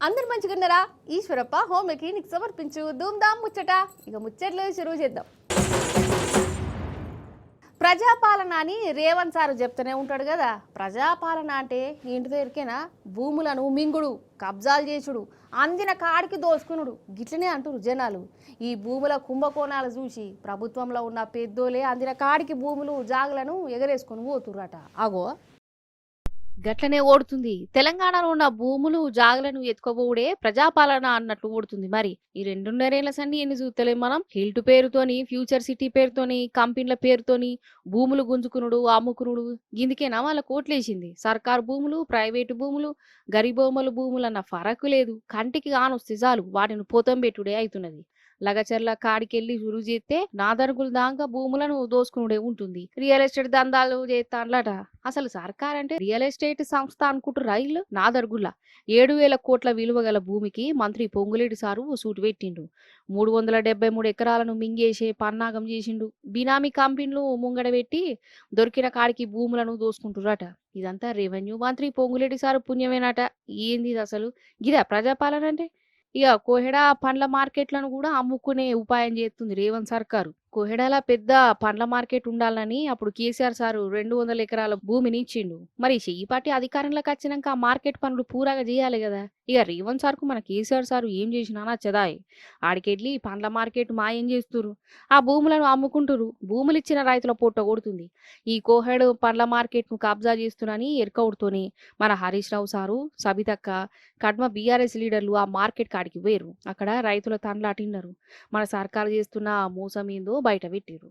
అందరు మంచిగున్నారా? Eeshwarappa home clinic సమర్పించు ధూమ్ధామ్ ముచ్చట. ఇక ముచ్చట్లు షురువు చేద్దాం. ప్రజాపాలన అని రేవంత్ సార్ చెప్తూనే ఉంటాడు కదా. ప్రజాపాలన అంటే ఇంటి దగ్గరికేనా? భూములను మింగుడు, కబ్జాలు చేసుడు, అందిన కాడికి దోసుకునుడు గిట్లనే అంటారు జనాలు. ఈ భూముల కుంభకోణాలు చూసి ప్రభుత్వంలో ఉన్న పెద్దోలే అందిన కాడికి భూములు జాగులను ఎగరేసుకొని పోతుర్రట. అగో గట్లనే ఓడుతుంది. తెలంగాణలో ఉన్న భూములు జాగలను ఎత్తుకోబోవుడే ప్రజాపాలన అన్నట్లు ఓడుతుంది. మరి ఈ 2.5 సండి ఎన్ని చూస్తలేం మనం. హిల్ట్ పేరుతోని, ఫ్యూచర్ సిటీ పేరుతోని, కంపెనీల పేరుతోని భూములు గుంజుకునుడు, అమ్ముకునుడు గిందుకేనా వాళ్ళ కోట్లేసింది. సర్కారు భూములు, ప్రైవేటు భూములు, గరిబొమ్మల భూములు అన్న ఫరకు లేదు. కంటికి కానొస్తే చాలు వాటిని పోతం పెట్టుడే అవుతున్నది. లగచర్ల కాడికెళ్ళి రుజువు చేస్తే నాదరుగుల దాకా భూములను దోసుకునుడే ఉంటుంది. రియల్ ఎస్టేట్ దందాలు చేస్తాన్లట. అసలు సర్కార్ అంటే రియల్ ఎస్టేట్ సంస్థ అనుకుంటారు. రైలు నాదరుగుల 7,000 కోట్ల విలువ గల భూమికి మంత్రి పొంగులేటి సారు సూటు పెట్టిండు. 373 ఎకరాలను మింగేసే పన్నాగం చేసిండు. బినామీ కంపెనీలు ముంగడ పెట్టి దొరికిన కాడికి భూములను దోసుకుంటురట. ఇదంతా రెవెన్యూ మంత్రి పొంగులేటి సారు పుణ్యమేనట. ఏంది ఇది అసలు? గిదా ప్రజాపాలన అంటే? ఇక కోహెడా పండ్ల మార్కెట్లను కూడా అమ్ముకునే ఉపాయం చేస్తుంది రేవంత్ సర్కారు. కోహెడాల పెద్ద పండ్ల మార్కెట్ ఉండాలని అప్పుడు కేసీఆర్ సారు 200 ఎకరాల భూమిని ఇచ్చిండు. మరి ఈ పార్టీ అధికారంలోకి వచ్చినాక ఆ మార్కెట్ పనులు పూరాగా చేయాలి కదా. ఇక రేవంత్ సార్కు మన కేసీఆర్ సారు ఏం చేసినా నచ్చదాయి. ఆడికెళ్ళి పండ్ల మార్కెట్ మాయం చేస్తురు, ఆ భూములను అమ్ముకుంటురు. భూములు ఇచ్చిన రైతుల పొట్ట కొడుతుంది. ఈ కోహెడు పండ్ల మార్కెట్ ను కబ్జా చేస్తున్నని ఎరకౌడుతోని మన హరీష్ రావు సారు, సబితక్క, కడ్మ బీఆర్ఎస్ లీడర్లు ఆ మార్కెట్ కాడికి పోయారు. అక్కడ రైతుల తండ్లాటిన్నారు. మన సర్కారు చేస్తున్న మోసం ఏందో బయట పెట్టారు.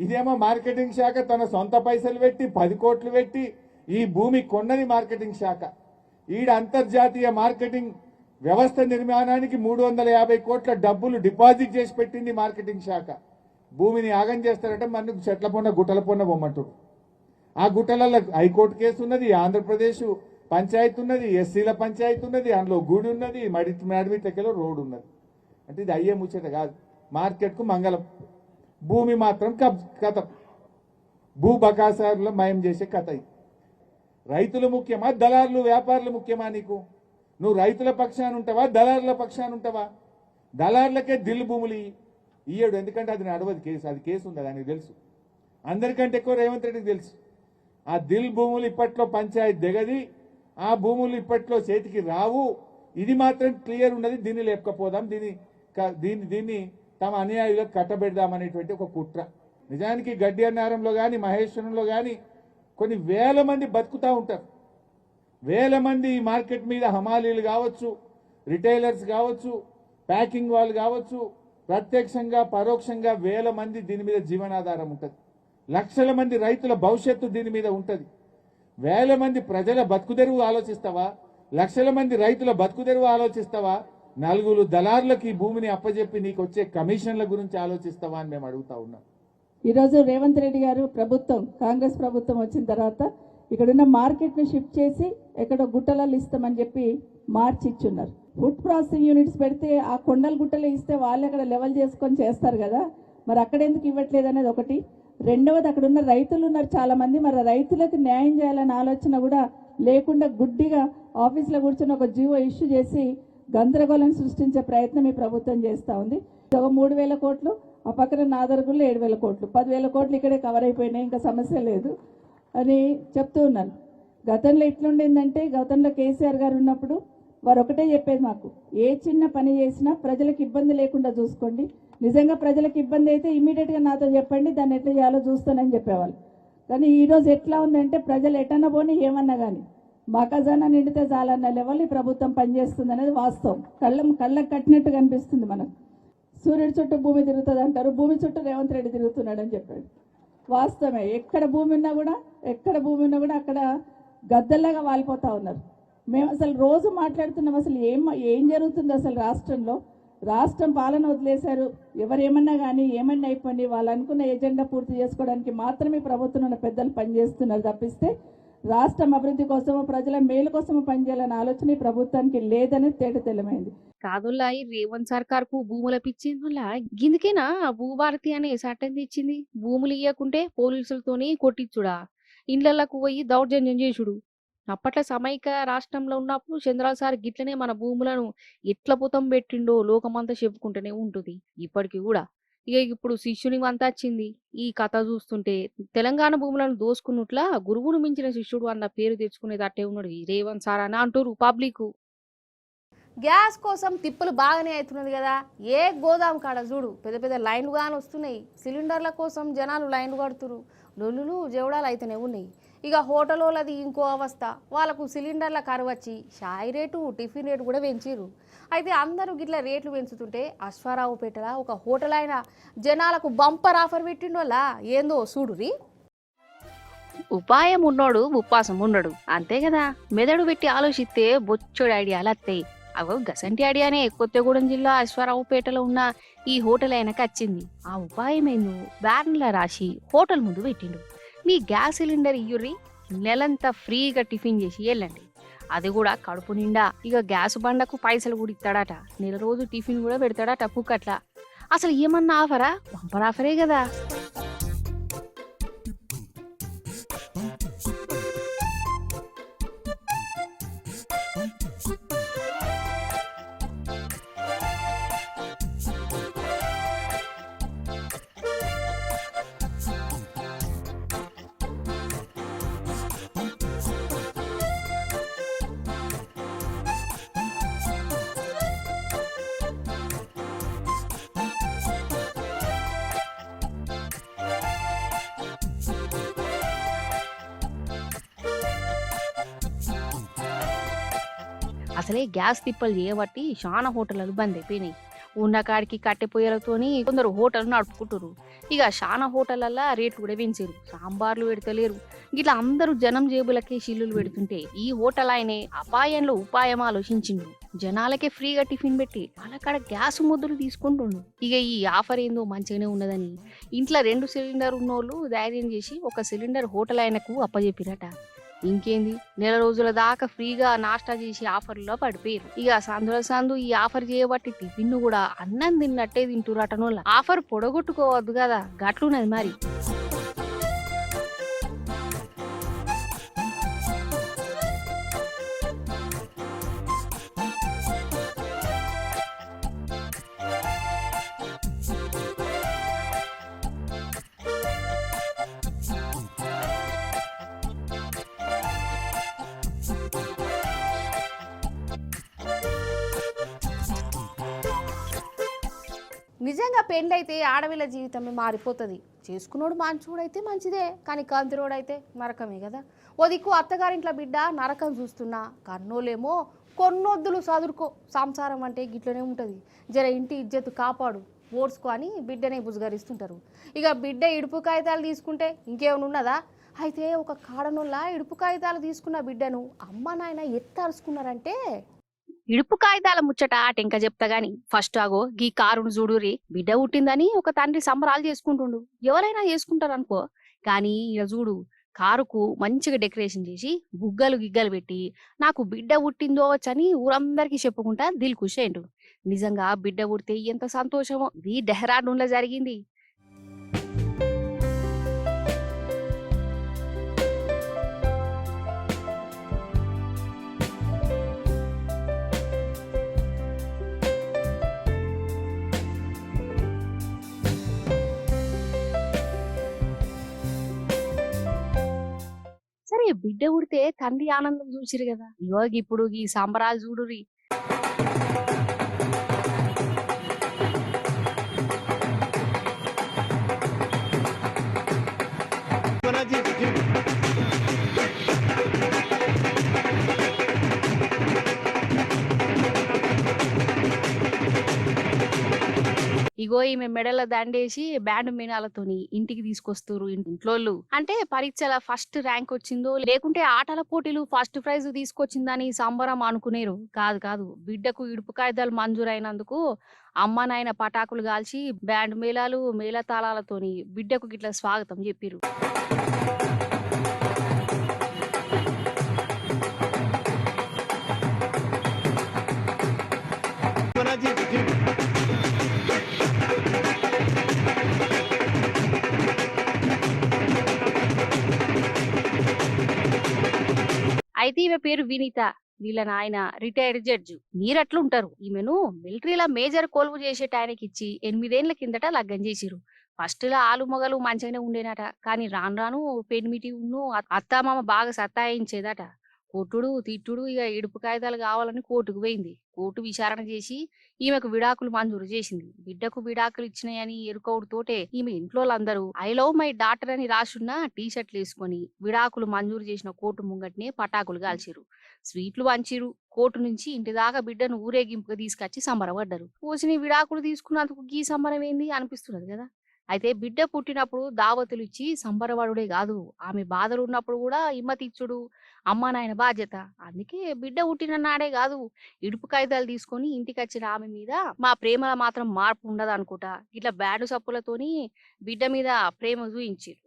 ఇదేమో మార్కెటింగ్ శాఖ తన సొంత పైసలు పెట్టి 10 కోట్లు పెట్టి ఈ భూమి కొన్నది మార్కెటింగ్ శాఖ. ఈడ అంతర్జాతీయ మార్కెటింగ్ వ్యవస్థ నిర్మాణానికి 350 కోట్ల డబ్బులు డిపాజిట్ చేసి పెట్టింది మార్కెటింగ్ శాఖ. భూమిని ఆగం చేస్తారంటే మనకు చెట్ల పొన్న గుట్టల పొన్న బొమ్మంటారు. ఆ గుట్టలలో హైకోర్టు కేసు ఉన్నది, ఆంధ్రప్రదేశ్ పంచాయతీ ఉన్నది, ఎస్సీల పంచాయతీ ఉన్నది, అందులో గుడి ఉన్నది, మడివిట్లకెళ్ళి రోడ్డు ఉన్నది. అంటే ఇది అయ్యే ముచ్చట కాదు. మార్కెట్కు మంగళం, భూమి మాత్రం కథ, భూ బకాసారులు మయం చేసే కథ. రైతులు ముఖ్యమా, దళారులు వ్యాపారులు ముఖ్యమా? నీకు నువ్వు రైతుల పక్షాన ఉంటావా, దళారుల పక్షాన ఉంటావా? దళారులకే దిల్లు భూములు ఇయ్యడు, ఎందుకంటే అది నడవదు కేసు. అది కేసు ఉంది, దానికి తెలుసు. అందరికంటే ఎక్కువ రేవంత్ రెడ్డికి తెలుసు. ఆ దిల్ భూములు ఇప్పట్లో పంచాయతీ దిగది, ఆ భూములు ఇప్పట్లో చేతికి రావు. ఇది మాత్రం క్లియర్ ఉన్నది. దీన్ని లేపకపోదాం, దీన్ని తమ అనుయాయులకు కట్టబెడదామనేటువంటి ఒక కుట్ర. నిజానికి గడ్డి అన్నారంలో కానీ మహేశ్వరంలో కానీ కొన్ని వేల మంది బతుకుతూ ఉంటారు. వేల మంది ఈ మార్కెట్ మీద హమాలీలు కావచ్చు, రిటైలర్స్ కావచ్చు, ప్యాకింగ్ వాళ్ళు కావచ్చు, ప్రత్యక్షంగా పరోక్షంగా వేల మంది దీని మీద జీవనాధారం ఉంటుంది. లక్షల మంది రైతుల భవిష్యత్తు దీని మీద ఉంటుంది. వేల మంది ప్రజల బతుకుదెరువు ఆలోచిస్తావా? లక్షల మంది రైతుల బతుకుదెరువు ఆలోచిస్తావా? నలుగురు దళారులకు ఈ భూమిని అప్పజెప్పి నీకు వచ్చే కమిషన్ల గురించి ఆలోచిస్తావా అని మేము అడుగుతా ఉన్నాం. ఈరోజు రేవంత్ రెడ్డి గారు ప్రభుత్వం, కాంగ్రెస్ ప్రభుత్వం వచ్చిన తర్వాత ఇక్కడున్న మార్కెట్ను షిఫ్ట్ చేసి ఎక్కడో గుట్టలలో ఇస్తామని చెప్పి మార్చి ఇచ్చున్నారు. ఫుడ్ ప్రాసెసింగ్ యూనిట్స్ పెడితే ఆ కొండల గుట్టలు ఇస్తే వాళ్ళు అక్కడ లెవెల్ చేసుకొని చేస్తారు కదా, మరి అక్కడ ఎందుకు ఇవ్వట్లేదు అనేది ఒకటి. రెండవది, అక్కడ ఉన్న రైతులు ఉన్నారు చాలా మంది, మరి రైతులకు న్యాయం చేయాలనే ఆలోచన కూడా లేకుండా గుడ్డిగా ఆఫీస్లో కూర్చొని ఒక జీవో ఇష్యూ చేసి గందరగోళం సృష్టించే ప్రయత్నం ఈ ప్రభుత్వం చేస్తూ ఉంది. ఒక 3,000 కోట్లు, ఆ పక్కన నాదరుగుల్లో 7,000 కోట్లు, 10,000 కోట్లు ఇక్కడే కవర్ అయిపోయినాయి, ఇంకా సమస్య లేదు అని చెప్తూ ఉన్నాను. గతంలో ఎట్లుండిందంటే, గతంలో కేసీఆర్ గారు ఉన్నప్పుడు వారు ఒకటే చెప్పేది, మాకు ఏ చిన్న పని చేసినా ప్రజలకు ఇబ్బంది లేకుండా చూసుకోండి, నిజంగా ప్రజలకు ఇబ్బంది అయితే ఇమీడియట్గా నాతో చెప్పండి, దాన్ని ఎట్లా చేయాలో చూస్తానని చెప్పేవాళ్ళు. కానీ ఈరోజు ఎట్లా ఉందంటే, ప్రజలు ఎటన్నా పోనీ ఏమన్నా కానీ మా ఖజానా నిండితే చాలన్న లెవెల్ ఈ ప్రభుత్వం పనిచేస్తుంది అనేది వాస్తవం. కళ్ళకు కట్టినట్టు కనిపిస్తుంది మనకు. సూర్యుడి చుట్టూ భూమి తిరుగుతుంది అంటారు, భూమి చుట్టూ రేవంత్ రెడ్డి తిరుగుతున్నాడు అని చెప్పాడు. వాస్తవమే. ఎక్కడ భూమి ఉన్నా కూడా అక్కడ గద్దల్లాగా వాలిపోతూ ఉన్నారు. మేము అసలు రోజు మాట్లాడుతున్నాం, అసలు ఏం జరుగుతుంది అసలు రాష్ట్రంలో. రాష్ట్రం పాలన వదిలేశారు. ఎవరేమన్నా కానీ ఏమన్నా అయిపోయి వాళ్ళు అనుకున్న ఎజెండా పూర్తి చేసుకోవడానికి మాత్రమే ప్రభుత్వం ఉన్న పెద్దలు పనిచేస్తున్నారు తప్పిస్తే రాష్ట్రం అభివృద్ధి కోసము, ప్రజల మేలు కోసము పనిచేయాలనే ఆలోచన ఈ ప్రభుత్వానికి లేదని తేటతెల్లమైంది. కాదుల్లా ఈ రేవంత్ సర్కార్ కు భూముల పిచ్చిందిలా గిందుకేనా భూభారతి అనే చట్టం తెచ్చింది. భూములు ఇయ్యకుంటే పోలీసులతోని కొట్టించుడా, ఇండ్లకు పోయి దౌర్జన్యం చేసుడు. అప్పట్లో సమైక్య రాష్ట్రంలో ఉన్నప్పుడు చంద్రాల సార్ గిట్లనే మన భూములను ఎట్ల పుతం పెట్టిండో లోకమంతా చెప్పుకుంటూనే ఉంటుంది ఇప్పటికి కూడా. ఇక ఇప్పుడు శిష్యుని వంత వచ్చింది. ఈ కథ చూస్తుంటే తెలంగాణ భూములను దోసుకున్నట్ల గురువును మించిన శిష్యుడు అన్న పేరు తెచ్చుకునేది అట్టే ఉన్నాడు ఈ రేవంత్ సార్ అని అంటారు పబ్లిక్. గ్యాస్ కోసం తిప్పులు బాగానే అవుతున్నది కదా. ఏ గోదాం కాడ చూడు పెద్ద పెద్ద లైన్లు కానీ వస్తున్నాయి. సిలిండర్ల కోసం జనాలు లైన్లు కడుతురు. లొల్లులు జవడాలు అయితేనే ఉన్నాయి. ఇక హోటల్ వాళ్ళది ఇంకో అవస్థ. వాళ్ళకు సిలిండర్ల కరువు వచ్చి షాయి రేటు టిఫిన్ రేటు కూడా పెంచిర్రు. అయితే అందరూ గిట్ల రేట్లు పెంచుతుంటే అశ్వారావుపేటల ఒక హోటల్ అయిన జనాలకు బంపర్ ఆఫర్ పెట్టిండోలా ఏందో చూడురి. ఉపాయం ఉన్నోడు ఉపాసం ఉండడు అంతే కదా. మెదడు పెట్టి ఆలోచిస్తే బొచ్చోడు ఐడియాలు వస్తాయి. అవో గసంటి ఐడియానే కొత్తగూడెం జిల్లా అశ్వారావుపేటలో ఉన్న ఈ హోటల్ ఆయనకు వచ్చింది. ఆ ఉపాయం ఏందో బ్యానర్ల రాసి హోటల్ ముందు పెట్టిండు. మీ గ్యాస్ సిలిండర్ ఇయ్యుర్రి, నెలంతా ఫ్రీగా టిఫిన్ చేసి వెళ్ళండి, అది కూడా కడుపు నిండా. ఇక గ్యాస్ బండకు పైసలు కూడా ఇస్తాడట, నెల రోజు టిఫిన్ కూడా పెడతాడట పుక్కట్లా. అసలు ఏమన్నా ఆఫరా? బంపర్ ఆఫరే కదా. అసలే గ్యాస్ తిప్పలు చేయబట్టి చాలా హోటళ్ళు బంద్ అయిపోయినాయి. ఉన్న కాడికి కట్టెపోయేలతోని కొందరు హోటల్ నడుపుకుంటారు. ఇక చాలా హోటళ్ళల్లో రేట్లు కూడా పెంచారు. సాంబార్లు పెడతలేరు. ఇట్లా అందరూ జనం జేబులకే షిల్లులు పెడుతుంటే ఈ హోటల్ ఆయనే అపాయంలో ఉపాయం ఆలోచించిండు. జనాలకే ఫ్రీగా టిఫిన్ పెట్టి వాళ్ళకాడ గ్యాస్ ముద్దులు తీసుకుంటుండు. ఇక ఈ ఆఫర్ ఏందో మంచిగానే ఉన్నదని ఇంట్లో 2 సిలిండర్ ఉన్నోళ్ళు ధైర్యం చేసి ఒక సిలిండర్ హోటల్ ఆయనకు అప్పచెప్పిరట. ఇంకేంది, నెల రోజుల దాకా ఫ్రీగా నాస్టా చేసి ఆఫర్లో పడిపోయారు. ఇక సందు ఈ ఆఫర్ చేయబట్టి టిఫిన్ కూడా అన్నం తిన్నట్టే తింటురటనోళ్ళ. ఆఫర్ పొడగొట్టుకోవద్దు కదా, గట్లున్నది మరి. నిజంగా పెళ్ళైతే ఆడవిళ్ళ జీవితమే మారిపోతుంది. చేసుకున్నోడు మంచోడైతే మంచిదే, కానీ కంతిరోడైతే నరకమే కదా. ఓ దిక్కు అత్తగారింట్లో బిడ్డ నరకం చూస్తున్నా, కన్నోలేమో కొన్నొద్దులు చదువుకో, సంసారం అంటే గిట్లనే ఉంటుంది, జర ఇంటి ఇజ్జత్ కాపాడు, ఓడ్చుకో అని బిడ్డనే బుజ్గరిస్తుంటారు. ఇక బిడ్డ ఇడుపు కాగితాలు తీసుకుంటే ఇంకేమైనా ఉన్నదా? అయితే ఒక కాడనోళ్ళ ఇడుపు కాగితాలు తీసుకున్న బిడ్డను అమ్మ నాయన ఎట్లా అరుచుకున్నారంటే, ఇడుపు కాగితాల ముచ్చట ఆటెంక చెప్తా గాని ఫస్ట్ ఆగో గీ కారును చూడురి. బిడ్డ పుట్టిందని ఒక తండ్రి సంబరాలు చేసుకుంటుండు, ఎవరైనా చేసుకుంటారు అనుకో. కానీ ఇక చూడు, కారుకు మంచిగా డెకరేషన్ చేసి బుగ్గలు గిగ్గలు పెట్టి నాకు బిడ్డ పుట్టిందో వచ్చని ఊరందరికీ చెప్పుకుంటా దిల్ ఖుష్ అయిండు. నిజంగా బిడ్డ పుడితే ఎంత సంతోషమో. ఇది డెహ్రాడూన్లో జరిగింది. సరే, బిడ్డ పుడితే తండ్రి ఆనందం చూసిరు కదా, ఇగో ఇప్పుడు ఈ సంబరాలు చూడురి. ఇగో ఈమె మెడల దండేసి బ్యాండ్ మీనాలతోని ఇంటికి తీసుకొస్తారు ఇంట్లోళ్ళు. అంటే పరీక్షల ఫస్ట్ ర్యాంక్ వచ్చిందో లేకుంటే ఆటల పోటీలు ఫస్ట్ ప్రైజ్ తీసుకొచ్చిందని సంబరం అనుకునేరు. కాదు కాదు, బిడ్డకు ఇడుపు కాగితాలు మంజూరైనందుకు అమ్మ నాయన పటాకులు కాల్చి బ్యాండ్ మేళాలు మేళతాళాలతోని బిడ్డకు గిట్ల స్వాగతం చెప్పిరు. అయితే ఈమె పేరు వినీత. వీళ్ళ నాయన రిటైర్డ్ జడ్జి. మీరట్లుంటారు. ఈమెను మిలిటరీలో మేజర్ కొలువు చేసే ఆయనకి ఇచ్చి 8 ఏళ్ల కిందట లగ్గం చేసిరు. ఫస్ట్‌లో ఆలు మొగలు మంచిగానే ఉండేనట. కానీ రాను రాను పెనిమిటి అత్తామామ బాగా సతాయించేదట. కొట్టుడు, తిట్టుడు ఇక ఇడుపు కాగితాలు కావాలని కోర్టుకు పోయింది. కోర్టు విచారణ చేసి ఈమెకు విడాకులు మంజూరు చేసింది. బిడ్డకు విడాకులు ఇచ్చినాయని ఎరుకవుడుతోటే ఈమె ఇంట్లోలందరూ ఐ లవ్ మై డాటర్ అని రాసున్న టీ షర్ట్లు వేసుకొని విడాకులు మంజూరు చేసిన కోర్టు ముంగట్నే పటాకులు కాల్చిరు. స్వీట్లు పంచిరు. కోర్టు నుంచి ఇంటి దాకా బిడ్డను ఊరేగింపుగా తీసుకొచ్చి సంబరపడ్డారు. పోసిన విడాకులు తీసుకున్నందుకు గీ సంబరం ఏంది అనిపిస్తున్నది కదా. అయితే బిడ్డ పుట్టినప్పుడు దావతులు ఇచ్చి సంబరపడుడే కాదు, ఆమె బాధలు ఉన్నప్పుడు కూడా ఇమ్మతిచ్చుడు అమ్మా నాయన బాధ్యత. అందుకే బిడ్డ పుట్టిన నాడే కాదు, ఇడుపు కాగితాలు తీసుకొని ఇంటికి వచ్చిన ఆమె మీద మా ప్రేమల మాత్రం మార్పు ఉండదు అనుకుంటా ఇట్లా బ్యాడు సప్పులతోని బిడ్డ మీద ప్రేమ చూయించారు.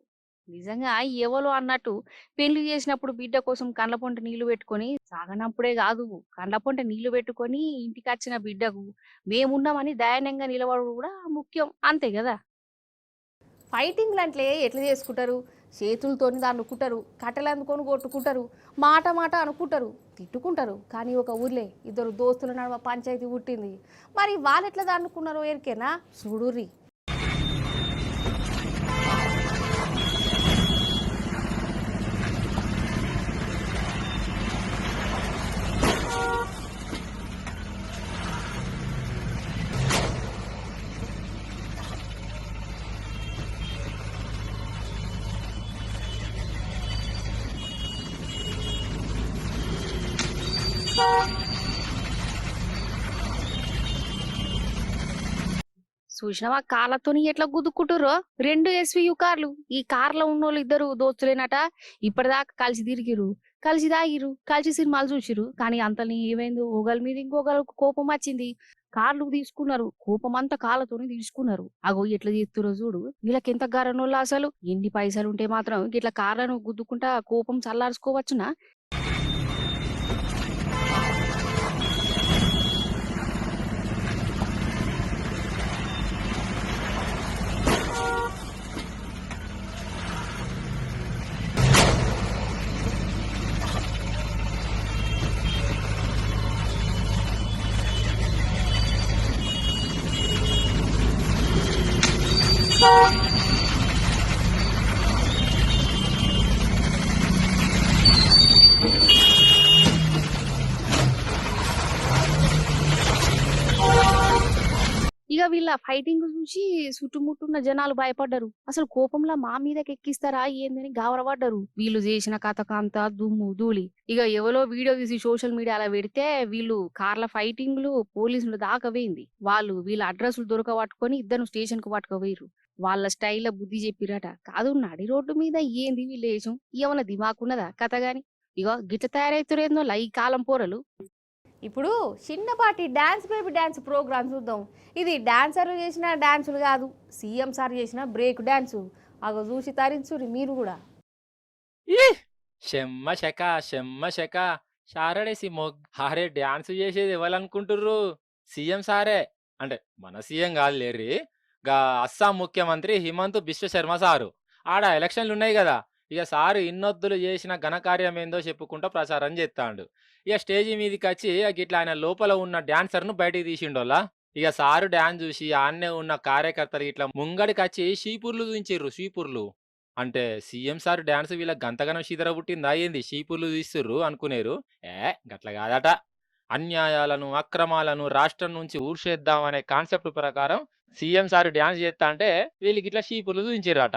నిజంగా ఎవలో అన్నట్టు పెళ్లి చేసినప్పుడు బిడ్డ కోసం కండ్ల పొంట నీళ్లు పెట్టుకొని సాగనప్పుడే కాదు, కండ్ల పొంట నీళ్లు పెట్టుకొని ఇంటికి వచ్చిన బిడ్డకు మేమున్నామని దయానంగా నిలబడు కూడా ముఖ్యం. అంతే కదా. ఫైటింగ్లు అంటే ఎట్లా చేసుకుంటారు? చేతులతోని దాన్ని అనుకుంటారు, కట్టెలు అందుకొని కొట్టుకుంటారు, మాట మాట అనుకుంటారు, తిట్టుకుంటారు. కానీ ఒక ఊర్లే ఇద్దరు దోస్తుల నడుమ పంచాయతీ పుట్టింది. మరి వాళ్ళు ఎట్లా దాన్నుకున్నారో ఎరికేనా? చూడుర్రి. చూసినావా కార్లతోని ఎట్లా గుద్దుకుంటుర్రో? 2 SVU కార్లు. ఈ కార్లో ఉన్నోళ్ళు ఇద్దరు దోస్తులేనట. ఇప్పటిదాకా కలిసి తిరిగిరు, కలిసి తాగిరు, కలిసి సినిమాలు చూసిరు. కానీ అంతని ఏమైందో ఒకరి మీద ఇంకొకరికి కోపం వచ్చింది. కార్లు తీసుకున్నారు. కోపం అంతా కార్లతోని తీసుకున్నారు. అగో ఎట్లా చేస్తురో చూడు. వీళ్ళకి ఎంత గరనోళ్ళు అసలు. ఎన్ని పైసలు ఉంటే మాత్రం ఇట్లా కార్లను గుద్దుకుంటా కోపం చల్లార్చుకోవచ్చునా? ఇక వీళ్ళ ఫైటింగ్ చూసి చుట్టుముట్టున్న జనాలు భయపడ్డారు. అసలు కోపంలో మా మీదకి ఎక్కిస్తారా ఏందని గావరపడ్డారు. వీళ్ళు చేసిన కథకంతా దుమ్ము ధూళి. ఇక ఎవరో వీడియో తీసి సోషల్ మీడియాలో పెడితే వీళ్ళు కార్ల ఫైటింగ్లు పోలీసులు దాకా పోయింది. వాళ్ళు వీళ్ళ అడ్రస్లు దొరకబట్టుకొని ఇద్దరు స్టేషన్ కు పట్టుకుపోయారు. వాళ్ళ స్టైల్లో బుద్ధి చెప్పిరట. కాదు నడి రోడ్డు మీద ఏంది వీళ్ళు వేషం? ఏమన్నా దిమాకున్నదా కథ గాని? ఇగో గిట్ల తయారైతురేందో ఈ కాలం పోరలు. ఇప్పుడు చిన్నపాటి డాన్స్ బేబీ డాన్స్ ప్రోగ్రామ్ చూద్దాం. ఇది డాన్సర్లు చేసిన డాన్సులు కాదు, సీఎం సార్ చేసిన బ్రేక్ డాన్సు. అగో చూసి తరించురి మీరు కూడా. షెమ్మ శక షెమ్మ శక షారడేసి హారే డాన్స్ చేసేది ఎవరనుకుంటుర్రు? సీఎం సారే. అంటే మన సీఎం కాదు లేర్రి, గా అస్సాం ముఖ్యమంత్రి హిమంత్ బిశ్వ శర్మ సారు. ఆడ ఎలక్షన్లు ఉన్నాయి కదా, ఇక సారు ఇన్నొద్దులు చేసిన ఘనకార్యం ఏందో చెప్పుకుంటూ ప్రచారం చేస్తాడు. ఇక స్టేజి మీదకి వచ్చి గిట్లా ఆయన లోపల ఉన్న డాన్సర్ను బయటికి తీసిండోలా. ఇక సారు డాన్స్ చూసి ఆన్నే ఉన్న కార్యకర్తలు ఇట్లా ముంగడికి వచ్చి షీపుర్లు చూపించిర్రు. షీపుర్లు అంటే సీఎం సార్ డాన్స్ వీళ్ళ గంతగనం శిదర పుట్టిందా ఏంది షీపుర్లు తీస్తుర్రు అనుకునేరు. గట్ల కాదట. అన్యాయాలను అక్రమాలను రాష్ట్రం నుంచి ఊడ్చేద్దామనే కాన్సెప్ట్ ప్రకారం సీఎం సార్ డాన్స్ చేస్తా అంటే వీళ్ళకి ఇట్లా షీపుర్లు చూపించిర్రట.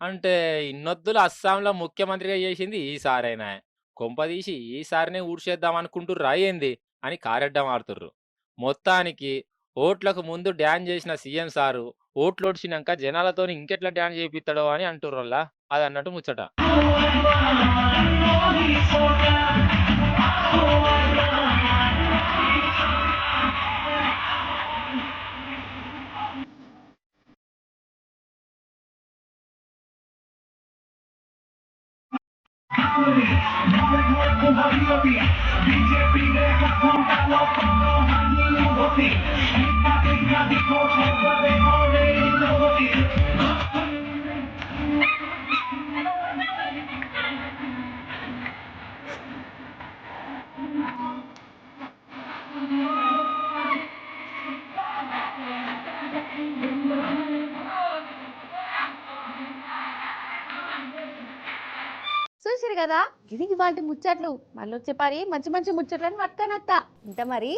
అంటే ఇన్నొద్దులు అస్సాంలో ముఖ్యమంత్రిగా చేసింది ఈసారైనా, కొంపదీసి ఈసారినే ఊడ్చేద్దాం అనుకుంటుర్రా ఏంది అని కారెడ్డం ఆడుతుర్రు. మొత్తానికి ఓట్లకు ముందు డ్యాన్స్ చేసిన సీఎం సారు ఓట్లు ఓడిచినాక జనాలతో ఇంకెట్లా డ్యాన్స్ చేపిస్తాడో అని అంటుర్రల్లా అది అన్నట్టు ముచ్చట. చూసిరు కదా ఇది వాటి ముచ్చట్లు మళ్ళీ వచ్చే పారి మంచి మంచి ముచ్చట్లని పట్టుకొని వస్తా ఇంత మరి